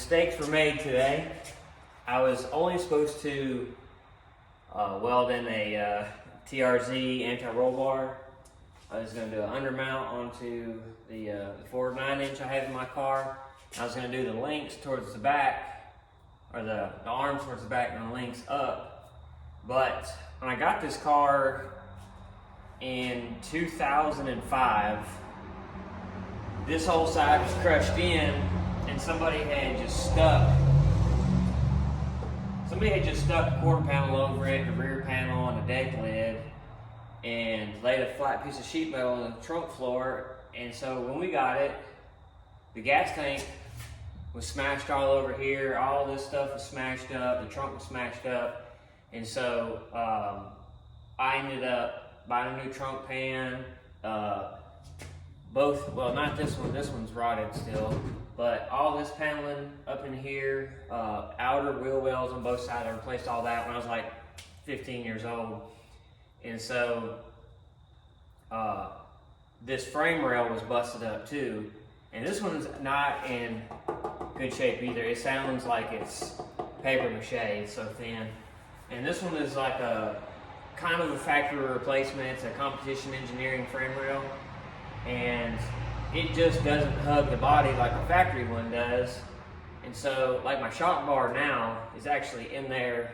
mistakes were made today. I was only supposed to weld in a TRZ anti-roll bar. I was going to do an undermount onto the forward 9-inch I have in my car. I was going to do the links towards the back, or the arms towards the back and the links up. But when I got this car in 2005, this whole side was crushed in, and somebody had just stuck a quarter panel over it, the rear panel, and the deck lid, and laid a flat piece of sheet metal on the trunk floor. And so when we got it, the gas tank was smashed all over here. All this stuff was smashed up. The trunk was smashed up. And so I ended up buying a new trunk pan. Well, not this one. This one's rotted still. But all this paneling up in here, outer wheel wells on both sides, I replaced all that when I was like 15 years old. And so this frame rail was busted up too. And this one's not in good shape either. It sounds like it's paper mache, it's so thin. And this one is like a kind of a factory replacement. It's a competition engineering frame rail. And it just doesn't hug the body like a factory one does. And so like my shock bar now is actually in there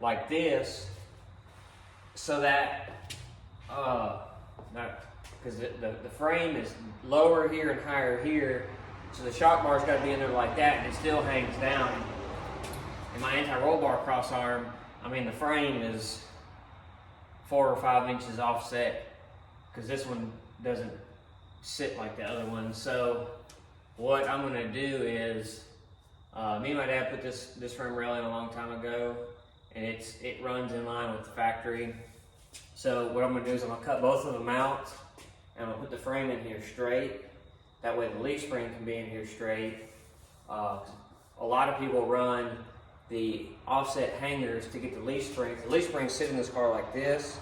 like this, so that because the frame is lower here and higher here, so the shock bar's got to be in there like that, and it still hangs down. And my anti-roll bar cross arm, I mean, the frame is 4 or 5 inches offset, because this one doesn't sit like the other one. So what I'm going to do is, me and my dad put this frame rail in a long time ago, and it runs in line with the factory. So what I'm going to do is I'm going to cut both of them out, and I'm going to put the frame in here straight. That way the leaf spring can be in here straight. A lot of people run the offset hangers to get the leaf springs. The leaf springs sit in this car like this,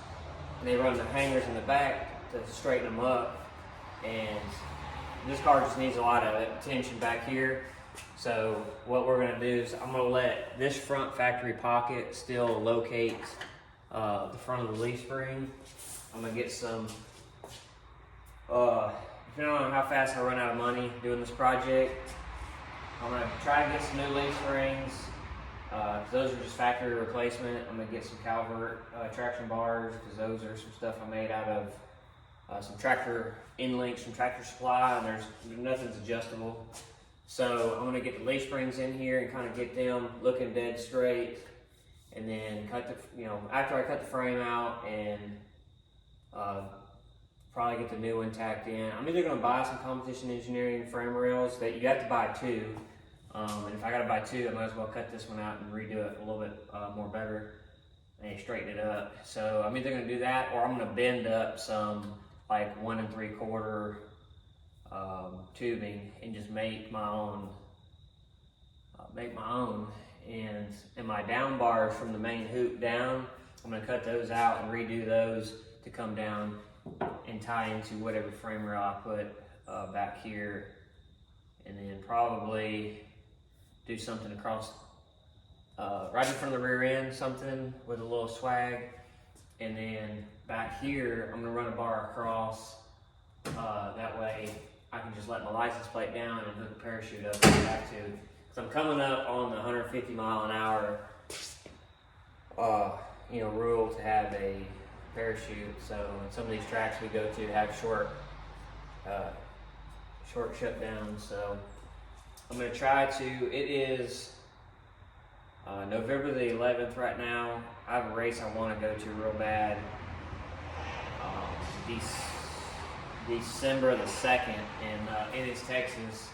and they run the hangers in the back to straighten them up. And this car just needs a lot of attention back here. So what we're going to do is I'm going to let this front factory pocket still locate the front of the leaf spring. I'm going to get some, depending on how fast I run out of money doing this project, I'm going to try to get some new leaf springs. Those are just factory replacement. I'm going to get some Calvert traction bars, because those are some stuff I made out of some tractor end links from Tractor Supply, and there's nothing's adjustable. So I'm gonna get the leaf springs in here and kind of get them looking dead straight, and then cut after I cut the frame out, and probably get the new one tacked in. I'm either gonna buy some competition engineering frame rails that you have to buy two, and if I gotta buy two, I might as well cut this one out and redo it a little bit more better and straighten it up. So I'm either gonna do that, or I'm gonna bend up some like 1 3/4 tubing and just make my own. And my down bars from the main hoop down, I'm gonna cut those out and redo those to come down and tie into whatever frame rail I put back here, and then probably do something across right in front of the rear end, something with a little swag. And then back here, I'm gonna run a bar across. That way I can just let my license plate down and hook a parachute up if I have to. Cause I'm coming up on the 150 mile an hour, rule to have a parachute. So in some of these tracks we go to have short shutdowns. So I'm gonna try to, it is November the 11th right now. I have a race I want to go to real bad. December the 2nd in Ennis, Texas.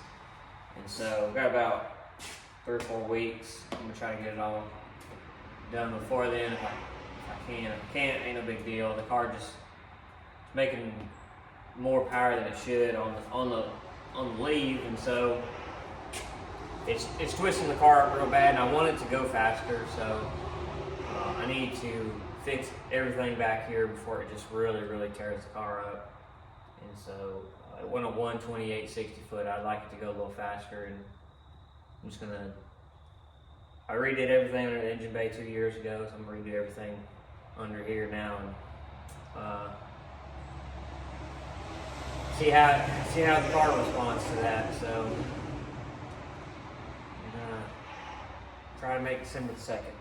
And so we've got about 3 or 4 weeks. I'm gonna try to get it all done before then if I can. If I can't, ain't no big deal. The car just making more power than it should on the leave, and so it's twisting the car up real bad, and I want it to go faster, so I need to fix everything back here before it just really tears the car up. And so it went a 128 60 foot. I'd like it to go a little faster, and I'm just gonna, I redid everything under the engine bay 2 years ago, so I'm gonna redo everything under here now and see how the car responds to that. So I'm gonna try to make December the 2nd.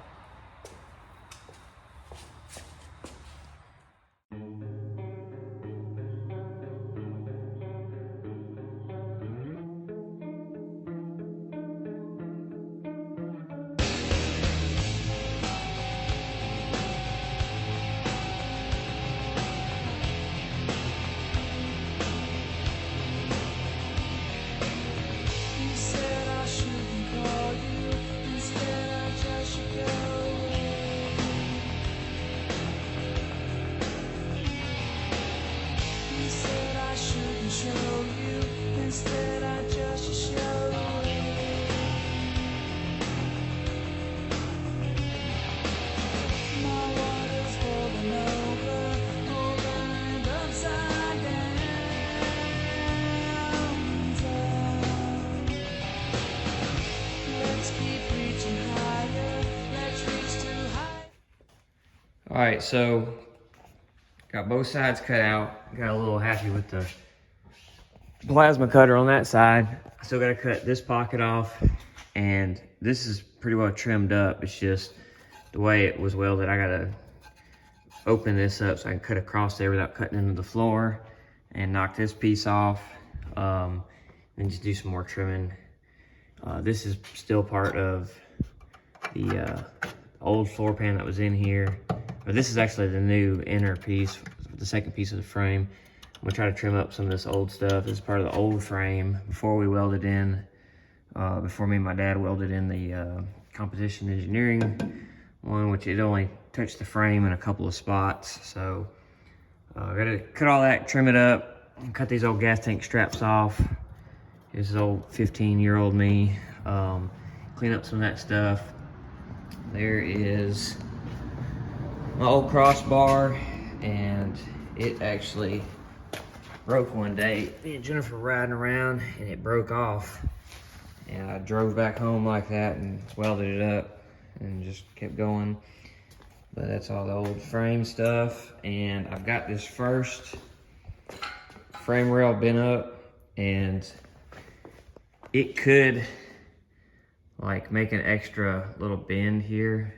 All right, so got both sides cut out. Got a little happy with the plasma cutter on that side. I still gotta cut this pocket off, and this is pretty well trimmed up. It's just the way it was welded. I gotta open this up so I can cut across there without cutting into the floor and knock this piece off, and just do some more trimming. This is still part of the old floor pan that was in here. But this is actually the new inner piece, the second piece of the frame. I'm gonna try to trim up some of this old stuff. This is part of the old frame before we welded in, before me and my dad welded in the competition engineering one, which it only touched the frame in a couple of spots. So I gotta cut all that, trim it up, and cut these old gas tank straps off. This is old 15-year-old me. Clean up some of that stuff. There is my old crossbar, and it actually broke one day. Me and Jennifer were riding around and it broke off, and I drove back home like that and welded it up and just kept going. But that's all the old frame stuff. And I've got this first frame rail bent up, and it could like make an extra little bend here,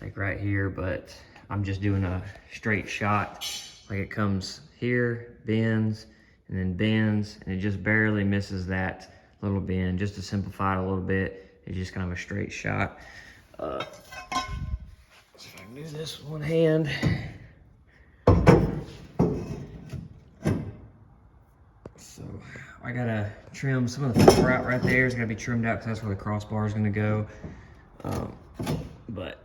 like right here, but I'm just doing a straight shot. Like it comes here, bends, and then bends, and it just barely misses that little bend. Just to simplify it a little bit, it's just kind of a straight shot. So if I can do this with one hand. So I gotta trim some of the floor out right there. It's gotta be trimmed out because that's where the crossbar is gonna go. But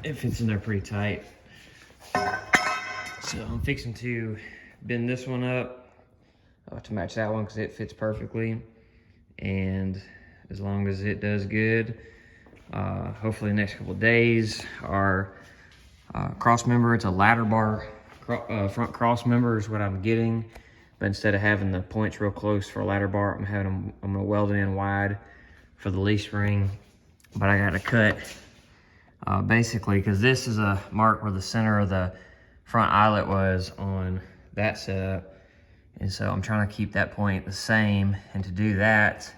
it fits in there pretty tight. So I'm fixing to bend this one up to match that one because it fits perfectly. And as long as it does good, hopefully the next couple of days, our cross member, it's a ladder bar front cross member is what I'm getting. But instead of having the points real close for a ladder bar, I'm gonna weld it in wide for the leaf spring. But I gotta cut basically, because this is a mark where the center of the front eyelet was on that setup. And so I'm trying to keep that point the same. And to do that,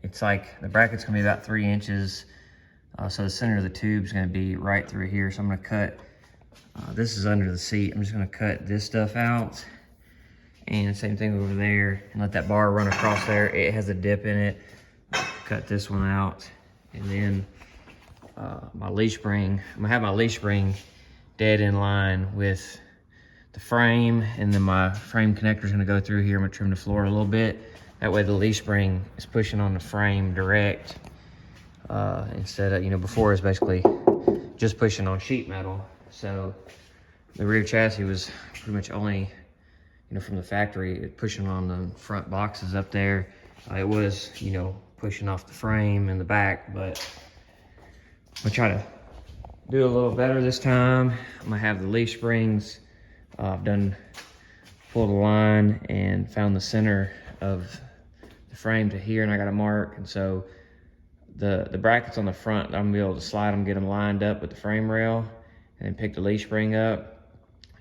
it's like the bracket's gonna be about 3 inches. So the center of the tube is gonna be right through here. So I'm gonna cut, this is under the seat. I'm just gonna cut this stuff out. And same thing over there, and let that bar run across there. It has a dip in it. Cut this one out. And then my leaf spring, I'm gonna have my leaf spring dead in line with the frame, and then my frame connector is gonna go through here. I'm gonna trim the floor a little bit. That way the leaf spring is pushing on the frame direct, instead of, before it's basically just pushing on sheet metal. So the rear chassis was pretty much only, from the factory, pushing on the front boxes up there. It was, pushing off the frame in the back, but I'm gonna try to do a little better this time. I'm gonna have the leaf springs. I've pulled a line and found the center of the frame to here, and I got a mark. And so the brackets on the front, I'm gonna be able to slide them, get them lined up with the frame rail, and then pick the leaf spring up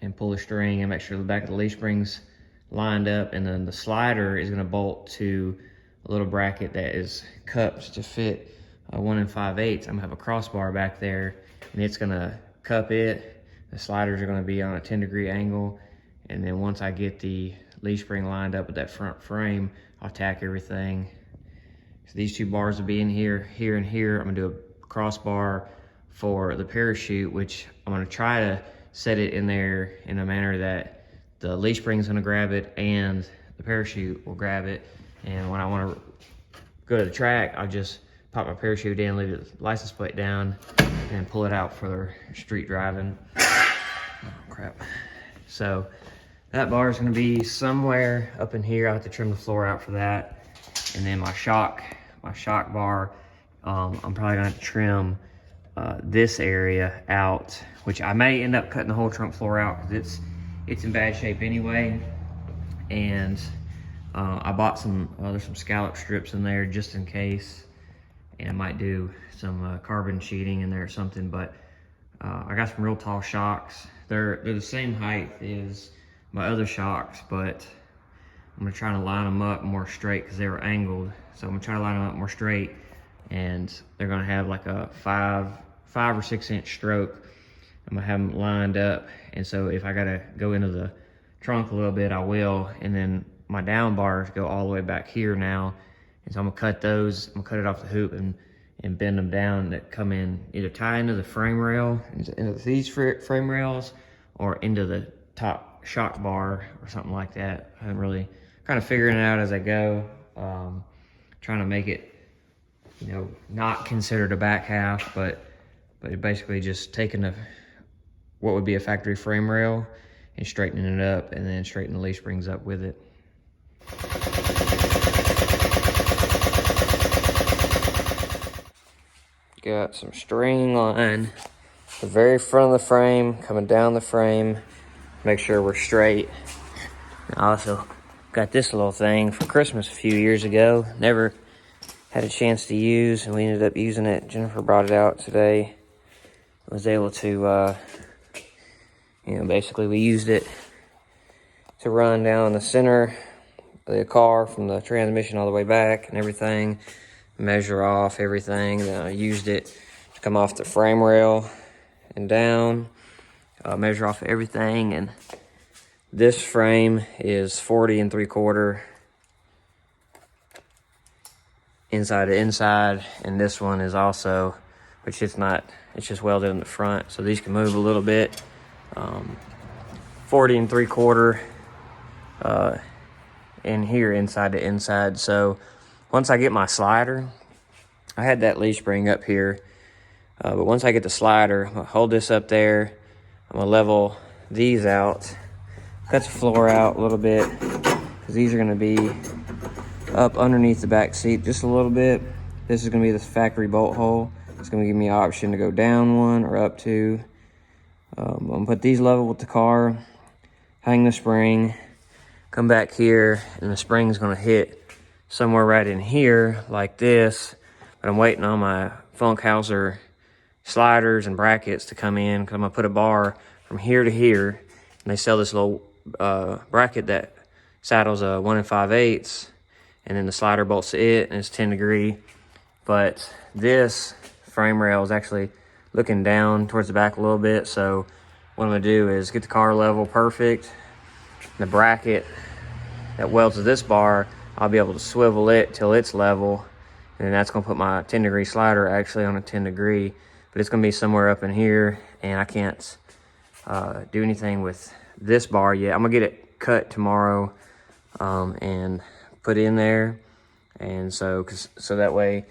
and pull the string and make sure the back of the leaf spring's lined up. And then the slider is gonna bolt to a little bracket that is cupped to fit a 1 5/8. I'm gonna have a crossbar back there, and it's gonna cup it. The sliders are gonna be on a 10-degree angle. And then once I get the leaf spring lined up with that front frame, I'll tack everything. So these 2 bars will be in here, here, and here. I'm gonna do a crossbar for the parachute, which I'm gonna try to set it in there in a manner that the leaf spring's gonna grab it and the parachute will grab it. And when I wanna go to the track, I'll just pop my parachute in, leave the license plate down, and pull it out for street driving. Oh, crap. So that bar is gonna be somewhere up in here. I'll have to trim the floor out for that. And then my shock bar, I'm probably gonna have to trim this area out, which I may end up cutting the whole trunk floor out because it's in bad shape anyway. And I bought there's some scallop strips in there just in case, and I might do some carbon sheeting in there or something. But I got some real tall shocks. They're the same height as my other shocks, but I'm gonna try to line them up more straight because they were angled. So I'm gonna try to line them up more straight, and they're gonna have like a 5 or 6 inch stroke. I'm gonna have them lined up, and so if I gotta go into the trunk a little bit, I will. And then my down bars go all the way back here now, and so I'm gonna cut those. I'm gonna cut it off the hoop and bend them down that come in, either tie into the frame rail, into these frame rails, or into the top shock bar or something like that. I'm really kind of figuring it out as I go, trying to make it, you know, not considered a back half, but basically just taking what would be a factory frame rail and straightening it up, and then straighten the leaf springs up with it. Got some string line the very front of the frame, coming down the frame, make sure we're straight. I also got this little thing for Christmas a few years ago, never had a chance to use, and we ended up using it. Jennifer brought it out today. I was able to, basically we used it to run down the center of the car from the transmission all the way back and everything, measure off everything. Then I used it to come off the frame rail and down, measure off everything. And this frame is 40 3/4 inside to inside, and this one is also, which it's not, it's just welded in the front, so these can move a little bit. 40 3/4 in here, inside to inside. So once I get my slider, I had that leaf spring up here, but once I get the slider, I'm gonna hold this up there, I'm gonna level these out, cut the floor out a little bit, because these are gonna be up underneath the back seat just a little bit. This is gonna be the factory bolt hole. It's gonna give me an option to go down 1 or up 2. I'm gonna put these level with the car, hang the spring, come back here, and the spring's gonna hit somewhere right in here like this. But I'm waiting on my Funkhauser sliders and brackets to come in, because I'm gonna put a bar from here to here, and they sell this little bracket that saddles a 1 5/8, and then the slider bolts to it, and it's 10 degree. But this frame rail is actually looking down towards the back a little bit, so what I'm gonna do is get the car level perfect. The bracket that welds to this bar, I'll be able to swivel it till it's level, and then that's gonna put my 10 degree slider actually on a 10 degree, but it's gonna be somewhere up in here, and I can't do anything with this bar yet. I'm gonna get it cut tomorrow and put in there, and so that way,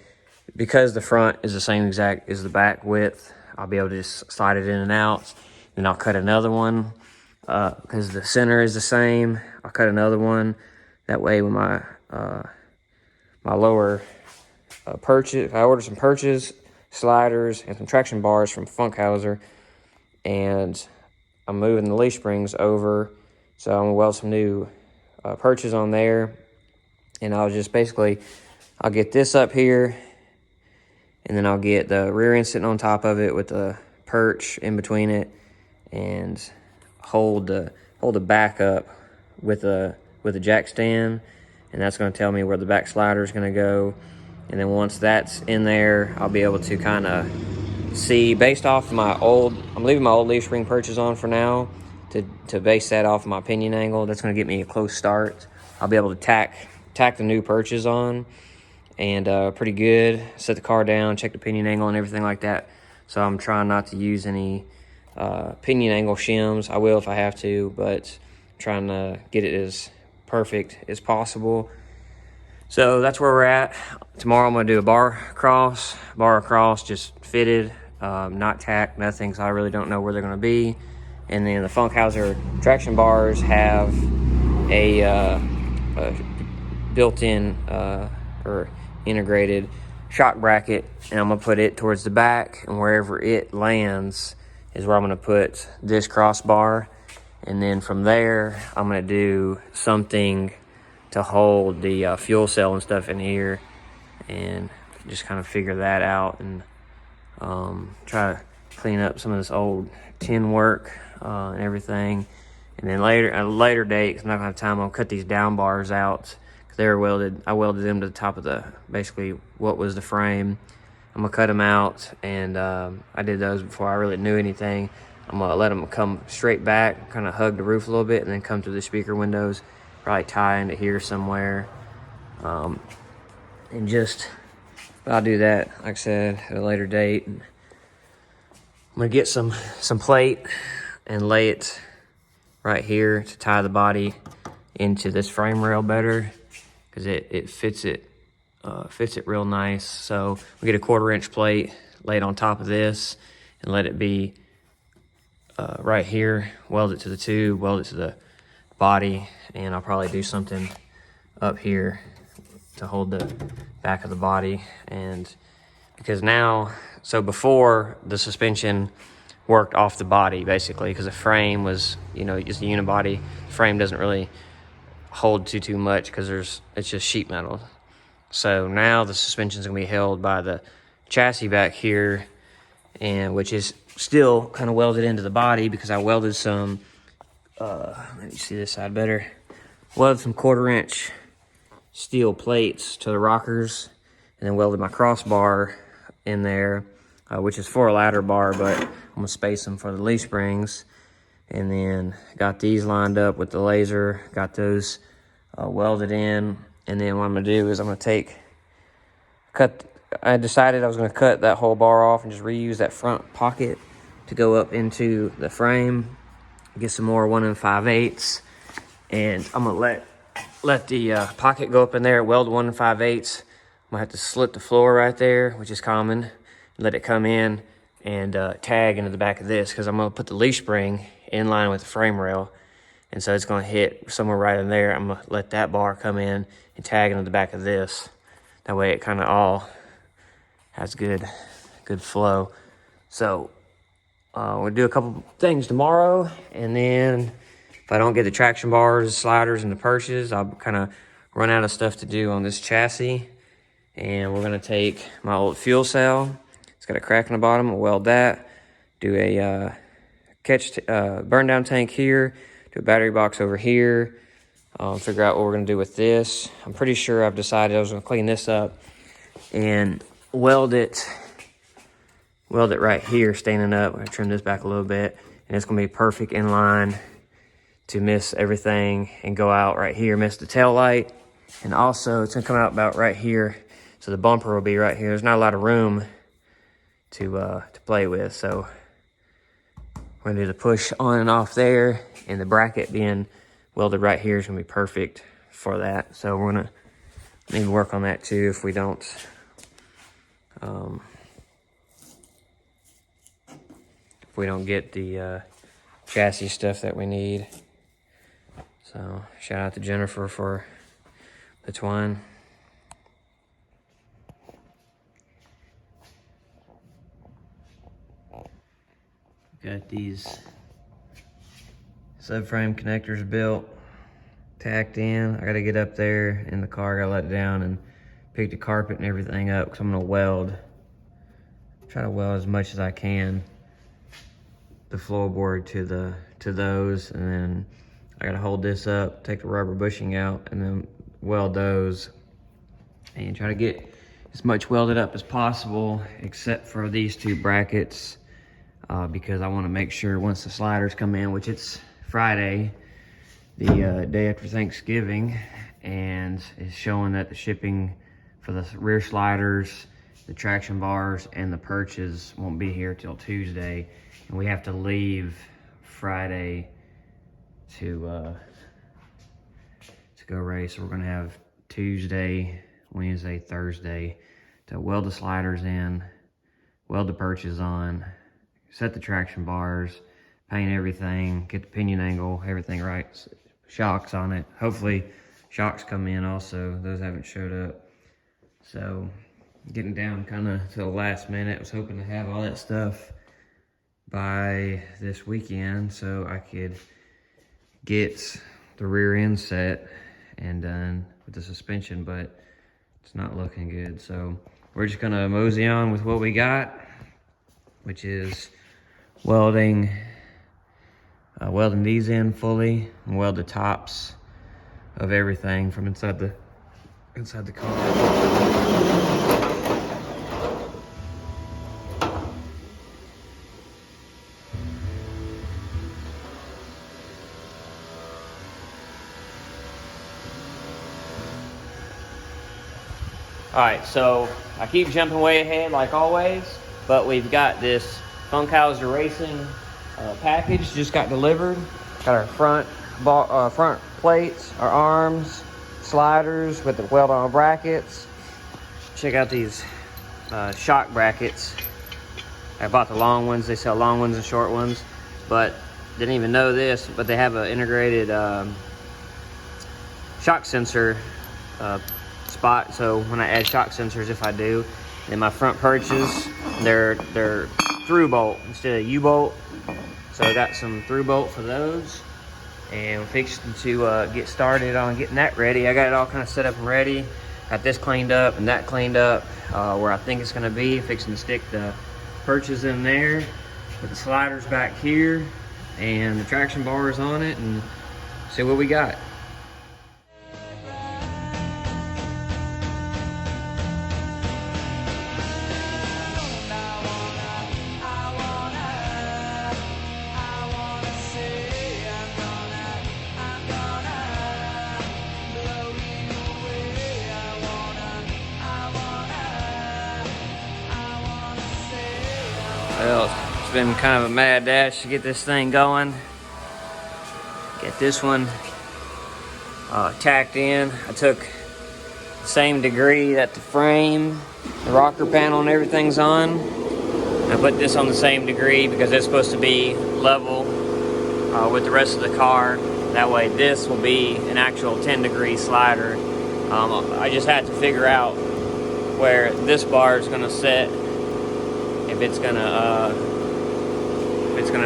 because the front is the same exact as the back width, I'll be able to just slide it in and out. Then I'll cut another one because the center is the same. I'll cut another one. That way, when my my lower purchase, I ordered some purchase sliders and some traction bars from Funkhauser, and I'm moving the leaf springs over, so I'm gonna weld some new purchase on there. And I'll just basically, I'll get this up here, and then I'll get the rear end sitting on top of it with the perch in between it, and hold the back up with a jack stand, and that's going to tell me where the back slider is going to go. And then once that's in there, I'll be able to kind of see, based off my old, I'm leaving my old leaf spring perches on for now to base that off my pinion angle. That's going to get me a close start. I'll be able to tack the new perches on, and pretty good. Set the car down, check the pinion angle and everything like that. So I'm trying not to use any pinion angle shims. I will if I have to, but trying to get it as perfect as possible. So that's where we're at. Tomorrow I'm gonna do a bar across, just fitted, not tacked, nothing, so I really don't know where they're gonna be. And then the Funkhauser traction bars have a built-in or integrated shock bracket, and I'm gonna put it towards the back, and wherever it lands is where I'm gonna put this crossbar. And then from there, I'm gonna do something to hold the fuel cell and stuff in here, and just kind of figure that out, and try to clean up some of this old tin work and everything. And then later, at a later date, 'cause I'm not gonna have time, I'll cut these down bars out, because they were welded. I welded them to the top of basically what was the frame. I'm gonna cut them out, and I did those before I really knew anything. I'm gonna let them come straight back, kind of hug the roof a little bit, and then come through the speaker windows, probably tie into here somewhere. And just, I'll do that, like I said, at a later date. I'm gonna get some plate and lay it right here to tie the body into this frame rail better, because it fits it real nice. So we get a 1/4" plate, lay it on top of this, and let it be right here. Weld it to the tube, weld it to the body, and I'll probably do something up here to hold the back of the body. And because now, so before, the suspension worked off the body basically, because the frame was, just a unibody. The frame doesn't really hold too much because it's just sheet metal. So now the suspension's gonna be held by the chassis back here, and which is still kind of welded into the body, because I welded some let me see this side better. Welded some 1/4" steel plates to the rockers, and then welded my crossbar in there, which is for a ladder bar, but I'm gonna space them for the leaf springs. And then got these lined up with the laser, got those welded in. And then what I'm gonna do is I'm gonna I decided I was gonna cut that whole bar off and just reuse that front pocket to go up into the frame. Get some more 1 5/8, and I'm gonna let the pocket go up in there, weld 1 5/8. I'm gonna have to slit the floor right there, which is common. Let it come in and tag into the back of this, because I'm gonna put the leaf spring in line with the frame rail, and so it's gonna hit somewhere right in there. I'm gonna let that bar come in and tag into the back of this. That way it kind of all has good flow. So we'll do a couple things tomorrow, and then if I don't get the traction bars, sliders, and the perches, I'll kind of run out of stuff to do on this chassis. And we're gonna take my old fuel cell. It's got a crack in the bottom. I'll weld that. Do a burn down tank here. Do a battery box over here. Figure out what we're gonna do with this. I'm pretty sure I've decided I was gonna clean this up and weld it right here, standing up. I'm gonna trim this back a little bit, and it's gonna be perfect in line to miss everything and go out right here, miss the tail light. And also it's gonna come out about right here, so the bumper will be right here. There's not a lot of room to play with, so we're gonna do the push on and off there, and the bracket being welded right here is gonna be perfect for that. So we're gonna need to work on that too if we don't get the chassis stuff that we need. So shout out to Jennifer for the twine. Got these subframe connectors built. tacked in. I gotta get up there in the car, I gotta let it down and pick the carpet and everything up because I'm gonna weld. Try to weld as much as I can the floorboard to those, and then I gotta hold this up, take the rubber bushing out, and then weld those and try to get as much welded up as possible except for these two brackets, because I want to make sure once the sliders come in, which it's Friday, the day after Thanksgiving, and it's showing that the shipping for the rear sliders, the traction bars, and the perches won't be here till Tuesday, and we have to leave Friday to go race. So we're gonna have Tuesday, Wednesday, Thursday to weld the sliders in, weld the perches on, set the traction bars, paint everything, get the pinion angle, everything right, shocks on it. Hopefully shocks come in also, those haven't showed up. So getting down kind of to the last minute. I was hoping to have all that stuff by this weekend so I could get the rear end set and done with the suspension, but it's not looking good. So we're just gonna mosey on with what we got, which is welding these in fully and weld the tops of everything from inside the car. All right, so I keep jumping way ahead like always, but we've got this Funkhauser Racing package just got delivered. Got our front plates, our arms, sliders with the weld-on brackets. Check out these shock brackets. I bought the long ones. They sell long ones and short ones, but didn't even know this, but they have an integrated shock sensor spot. So when I add shock sensors, if I do, then my front perches, they're through bolt instead of U-bolt. So I got some through bolt for those, and we're fixing to get started on getting that ready. I got it all kind of set up and ready. Got this cleaned up and that cleaned up where I think it's gonna be. Fixing to stick the perches in there with the sliders back here and the traction bars on it, and see what we got. Well, it's been kind of a mad dash to get this thing going. Get this one tacked in. I took the same degree that the frame, the rocker panel and everything's on. I put this on the same degree because it's supposed to be level with the rest of the car. That way this will be an actual 10-degree slider. I just had to figure out where this bar is gonna sit, if it's gonna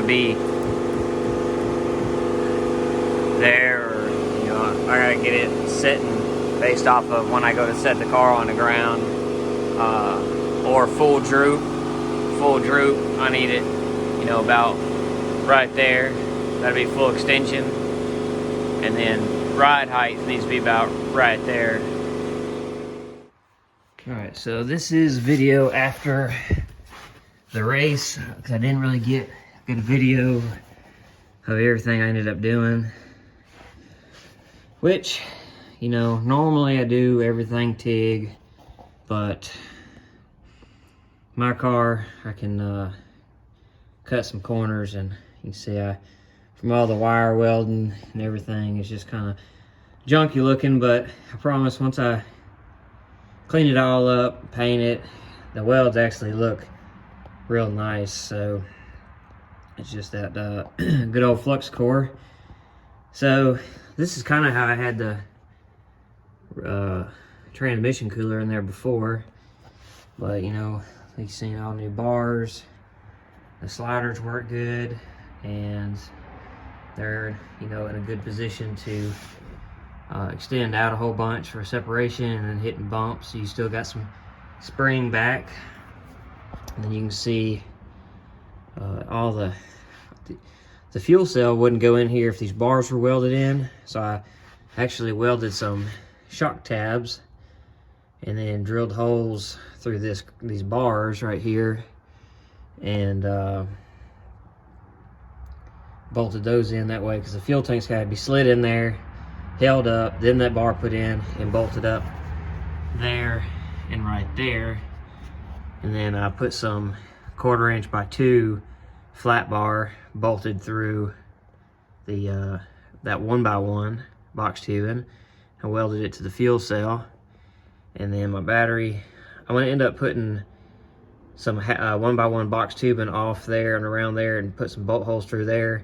be there, or I gotta get it sitting based off of when I go to set the car on the ground, or full droop. I need it, about right there. That'll be full extension, and then ride height needs to be about right there. All right, so this is video after the race, because I didn't really get a good video of everything I ended up doing, which, normally I do everything TIG, but my car, I can cut some corners, and you can see from all the wire welding and everything, it's just kind of junky looking, but I promise once I clean it all up, paint it, the welds actually look real nice. So it's just that good old flux core. So this is kind of how I had the transmission cooler in there before, but you've seen all new bars, the sliders work good, and they're in a good position to extend out a whole bunch for separation and then hitting bumps. So you still got some spring back. And then you can see all the fuel cell wouldn't go in here if these bars were welded in. So I actually welded some shock tabs and then drilled holes through these bars right here and bolted those in that way, because the fuel tank's got to be slid in there, held up, then that bar put in and bolted up there and right there. And then I put some 1/4 inch by 2 flat bar bolted through the that 1x1 box tubing and welded it to the fuel cell. And then my battery, I'm gonna end up putting some 1x1 box tubing off there and around there and put some bolt holes through there,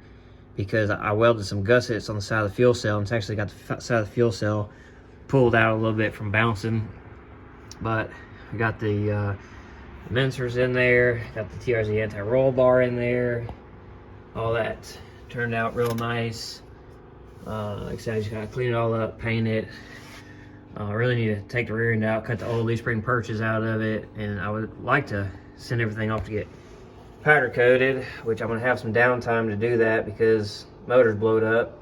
because I welded some gussets on the side of the fuel cell, and it's actually got the side of the fuel cell pulled out a little bit from bouncing. But we got the mensers in there, got the TRZ anti-roll bar in there. All that turned out real nice. Like I said, I just gotta clean it all up, paint it. I really need to take the rear end out, cut the old leaf spring perches out of it, and I would like to send everything off to get powder coated, which I'm gonna have some downtime to do that because motor's blowed up.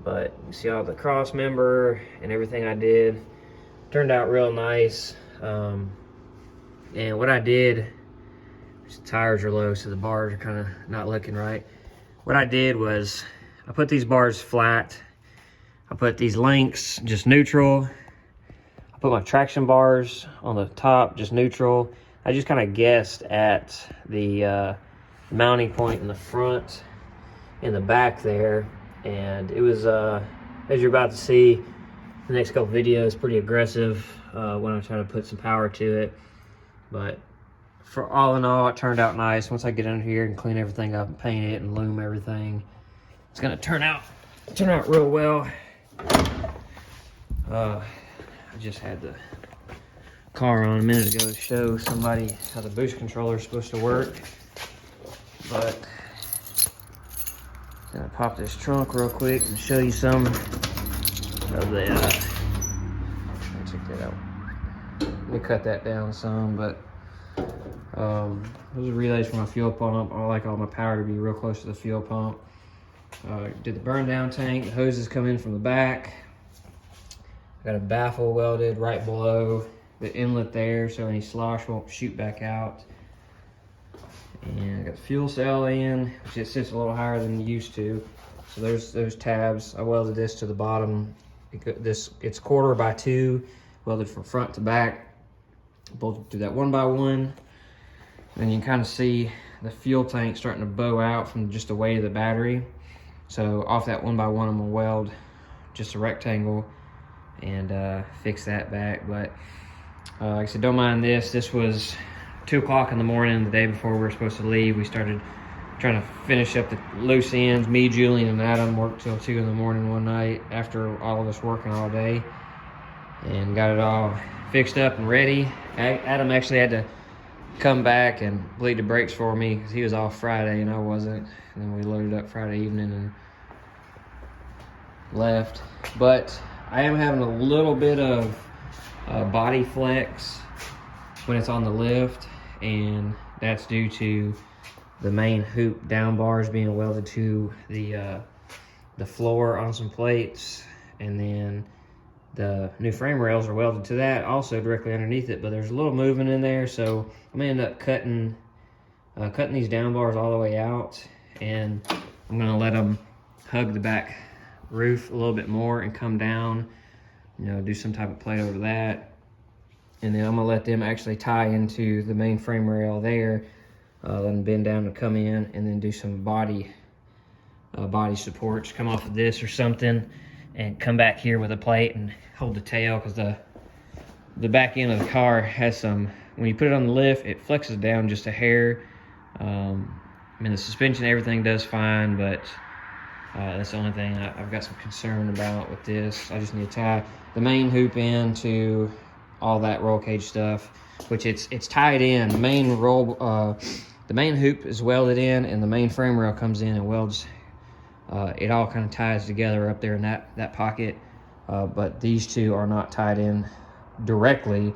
But you see all the cross member and everything I did turned out real nice. And what I did, the tires are low, so the bars are kind of not looking right. What I did was I put these bars flat. I put these links just neutral. I put my traction bars on the top just neutral. I just kind of guessed at the mounting point in the front, in the back there, and it was, as you're about to see the next couple videos, pretty aggressive when I try to put some power to it. But for all in all, it turned out nice. Once I get under here and clean everything up and paint it and loom everything, it's gonna turn out real well. I just had the car on a minute ago to show somebody how the boost controller is supposed to work. But I'm gonna pop this trunk real quick and show you some of the, check that out. Let me cut that down some, but those are relays for my fuel pump. I like all my power to be real close to the fuel pump. Did the burn down tank. The hoses come in from the back. I got a baffle welded right below the inlet there, so any slosh won't shoot back out. And I got the fuel cell in, which it sits a little higher than it used to. So there's those tabs. I welded this to the bottom. It's 1/4 by 2, welded from front to back. Bolted through that 1x1. And you can kind of see the fuel tank starting to bow out from just the weight of the battery. So off that 1x1, I'm gonna weld just a rectangle and fix that back. But like I said, don't mind this. This was 2 o'clock in the morning, the day before we were supposed to leave. We started trying to finish up the loose ends. Me, Julian, and Adam worked till 2 in the morning one night after all of us working all day, and got it all fixed up and ready. Adam actually had to come back and bleed the brakes for me because he was off Friday and I wasn't. And then we loaded up Friday evening and left. But I am having a little bit of body flex when it's on the lift, and that's due to the main hoop down bars being welded to the floor on some plates, and then the new frame rails are welded to that also directly underneath it. But there's a little movement in there, so I'm gonna end up cutting these down bars all the way out, and I'm gonna let them hug the back roof a little bit more and come down, you know, do some type of plate over that. And then I'm gonna let them actually tie into the main frame rail there, let them bend down to come in, and then do some body supports, come off of this or something, and come back here with a plate and hold the tail, because the back end of the car has some, when you put it on the lift, it flexes down just a hair. I mean, the suspension, everything does fine, but that's the only thing I've got some concern about with this. I just need to tie the main hoop into all that roll cage stuff, which it's tied in. The main the main hoop is welded in, and the main frame rail comes in and welds. It all kind of ties together up there in that pocket. but these two are not tied in directly.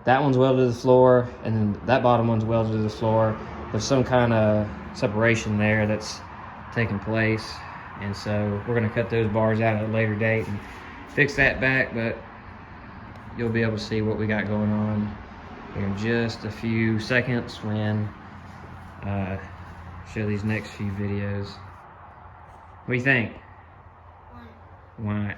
That one's welded to the floor, and then that bottom one's welded to the floor. There's some kind of separation there that's taking place, and so we're gonna cut those bars out at a later date and fix that back, but you'll be able to see what we got going on here in just a few seconds when show these next few videos. What do you think? Why?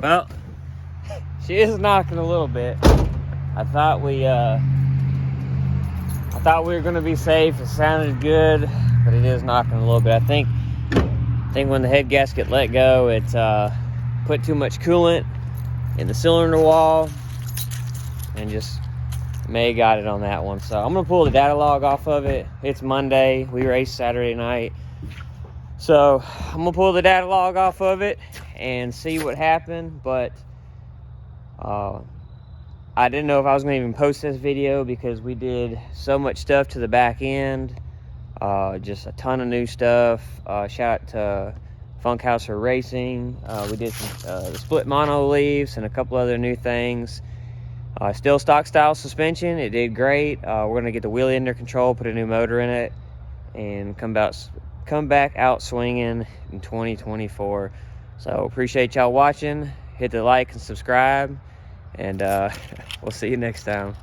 Well, she is knocking a little bit. I thought we were gonna be safe. It sounded good, but it is knocking a little bit. I think when the head gasket let go, it put too much coolant in the cylinder wall and just May got it on that one. So I'm gonna pull the data log off of it. It's Monday. We raced Saturday night. So I'm gonna pull the data log off of it and see what happened. But I didn't know if I was gonna even post this video because we did so much stuff to the back end. Just a ton of new stuff. Shout out to Funkhauser Racing. We did some split mono leaves and a couple other new things. Still stock style suspension. It did great. We're gonna get the wheelie under control, put a new motor in it, and come back out swinging in 2024. So appreciate y'all watching. Hit the like and subscribe, and we'll see you next time.